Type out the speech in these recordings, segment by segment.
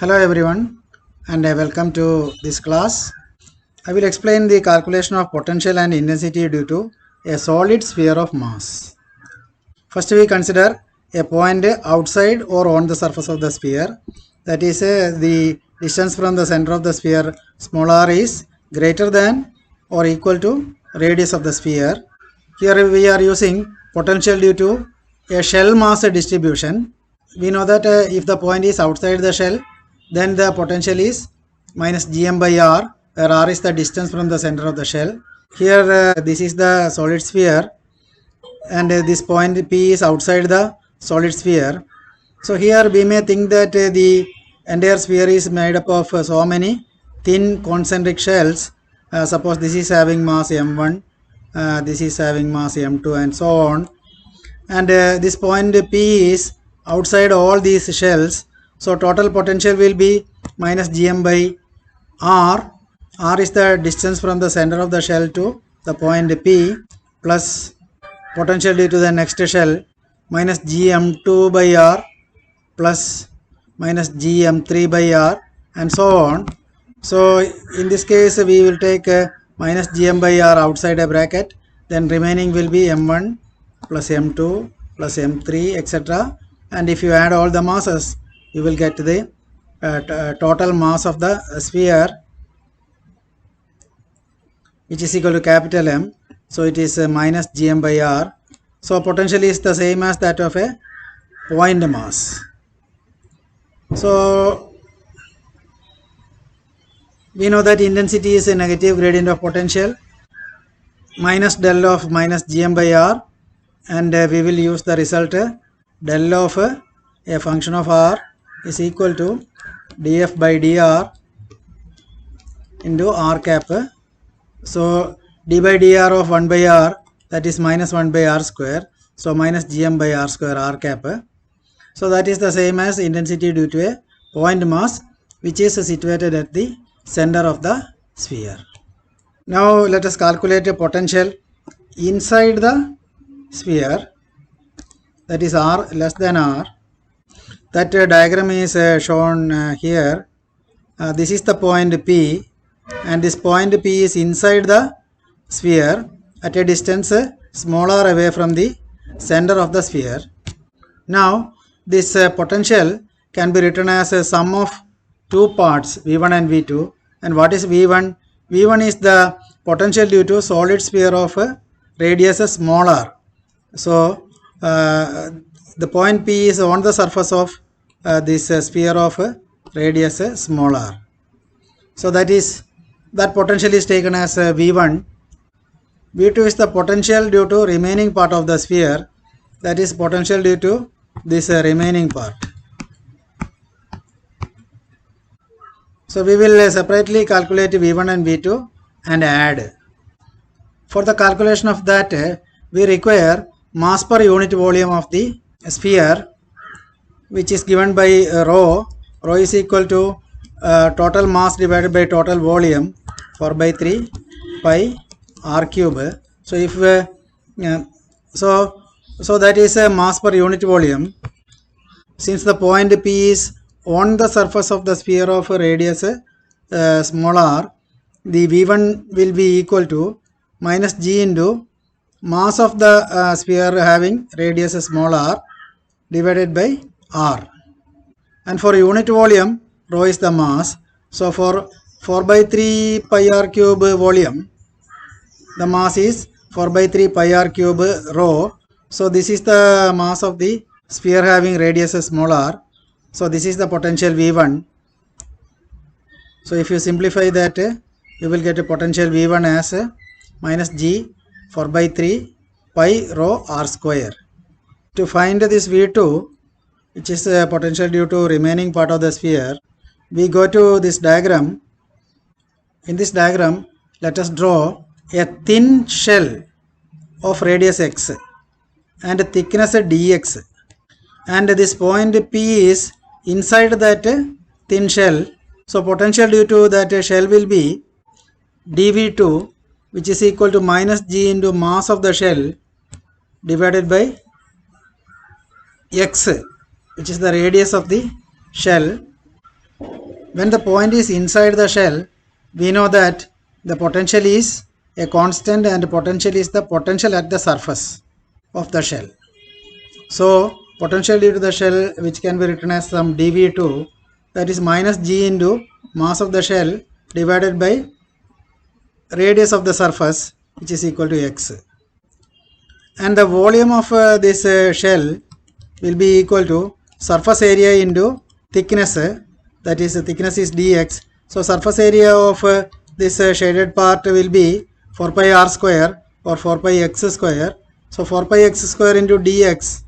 Hello everyone and welcome to this class. I will explain the calculation of potential and intensity due to a solid sphere of mass. First we consider a point outside or on the surface of the sphere, that is the distance from the center of the sphere small r is greater than or equal to radius of the sphere. Here we are using potential due to a shell mass distribution. We know that if the point is outside the shell, then the potential is minus gm by r, where r is the distance from the center of the shell. Here this is the solid sphere and this point P is outside the solid sphere. So here we may think that the entire sphere is made up of so many thin concentric shells. Suppose this is having mass m1, this is having mass m2 and so on, and this point P is outside all these shells. So total potential will be minus gm by r. R is the distance from the center of the shell to the point P, plus potential due to the next shell minus gm2 by r plus minus gm3 by r and so on. So in this case we will take minus gm by r outside a bracket, then remaining will be m1 plus m2 plus m3 etc. And if you add all the masses, you will get the total mass of the sphere, which is equal to capital M. So it is minus gm by r. So potential is the same as that of a point mass. So we know that intensity is a negative gradient of potential minus del of minus gm by r, and we will use the result del of a function of r is equal to df by dr into r cap. So d by dr of 1 by r, that is minus 1 by r square, so minus gm by r square r cap. So that is the same as intensity due to a point mass which is situated at the center of the sphere. Now let us calculate a potential inside the sphere, that is r less than r. That diagram is shown here. This is the point P, and this point P is inside the sphere at a distance smaller away from the center of the sphere. Now this potential can be written as a sum of two parts, V1 and V2. And what is V1? V1 is the potential due to solid sphere of radius small r. So the point P is on the surface of this sphere of radius small r. So that potential is taken as V1. V2 is the potential due to remaining part of the sphere, that is potential due to this remaining part. So we will separately calculate V1 and V2 and add. For the calculation of that, we require mass per unit volume of the sphere, which is given by rho. Rho is equal to total mass divided by total volume, 4 by 3 pi r cube. So if so that is a mass per unit volume. Since the point P is on the surface of the sphere of radius small r, the V1 will be equal to minus g into mass of the sphere having radius small r divided by r. And for unit volume, rho is the mass. So for 4 by 3 pi r cube volume, the mass is 4 by 3 pi r cube rho. So this is the mass of the sphere having radius small r. So this is the potential V1. So if you simplify that, you will get a potential V1 as minus g 4 by 3 pi rho r square. To find this V2, which is potential due to remaining part of the sphere, we go to this diagram. In this diagram, let us draw a thin shell of radius x and thickness dx, and this point P is inside that thin shell. So potential due to that shell will be dV2, which is equal to minus g into mass of the shell divided by x, which is the radius of the shell. When the point is inside the shell, we know that the potential is a constant and potential is the potential at the surface of the shell. So potential due to the shell, which can be written as some dV2, that is minus g into mass of the shell divided by radius of the surface, which is equal to x. And the volume of this shell will be equal to surface area into thickness, that is thickness is dx. So surface area of this shaded part will be 4 pi r square or 4 pi x square. So 4 pi x square into dx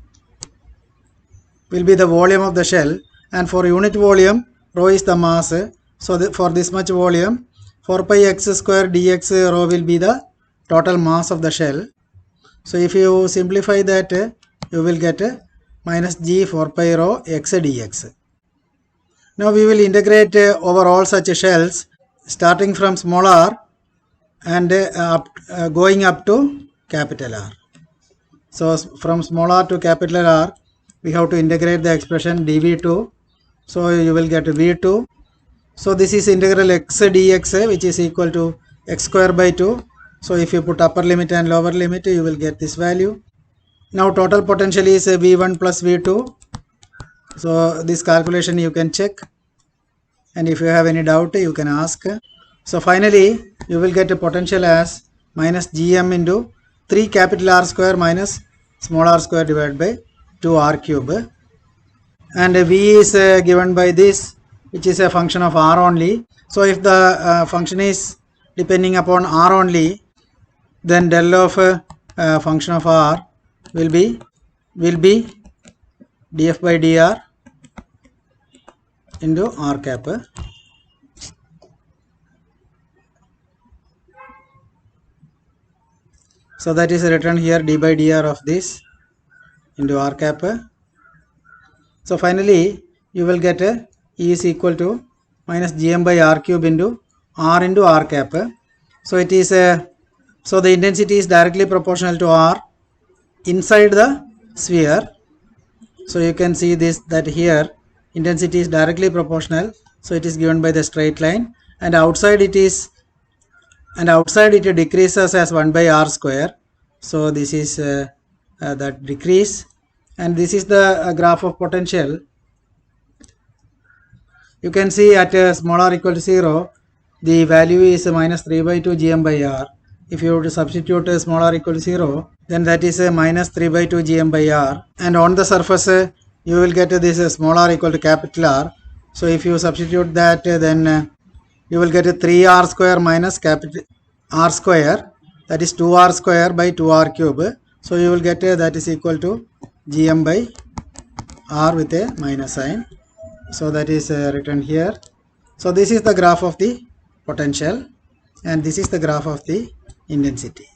will be the volume of the shell, and for unit volume rho is the mass. So for this much volume 4 pi x square dx rho will be the total mass of the shell. So if you simplify that, you will get minus g 4 pi rho x dx. Now we will integrate over all such shells starting from small r and going up to capital R. So from small r to capital R, we have to integrate the expression dv2. So you will get v2. So this is integral x dx, which is equal to x square by 2. So if you put upper limit and lower limit, you will get this value. Now total potential is v1 plus v2. So this calculation you can check, and if you have any doubt you can ask. So finally you will get a potential as minus gm into 3 capital R square minus small r square divided by 2r cube. And v is given by this, which is a function of r only. So if the function is depending upon r only, then del of function of r will be df by dr into r cap. So that is written here, d by dr of this into r cap. So finally you will get E is equal to minus gm by r cube into r cap. So it is so the intensity is directly proportional to r inside the sphere. So you can see this, that here intensity is directly proportional, so it is given by the straight line, and outside it decreases as 1 by r square. So this is that decrease, and this is the graph of potential. You can see at small r equal to 0, the value is minus 3 by 2 gm by r. If you were to substitute small r equal to 0, then that is minus 3 by 2 gm by r, and on the surface you will get this small r equal to capital R. So if you substitute that, then you will get 3r square minus capital R square, that is 2r square by 2r cube. So you will get that is equal to gm by r with a minus sign. So that is written here. So this is the graph of the potential, and this is the graph of the intensity.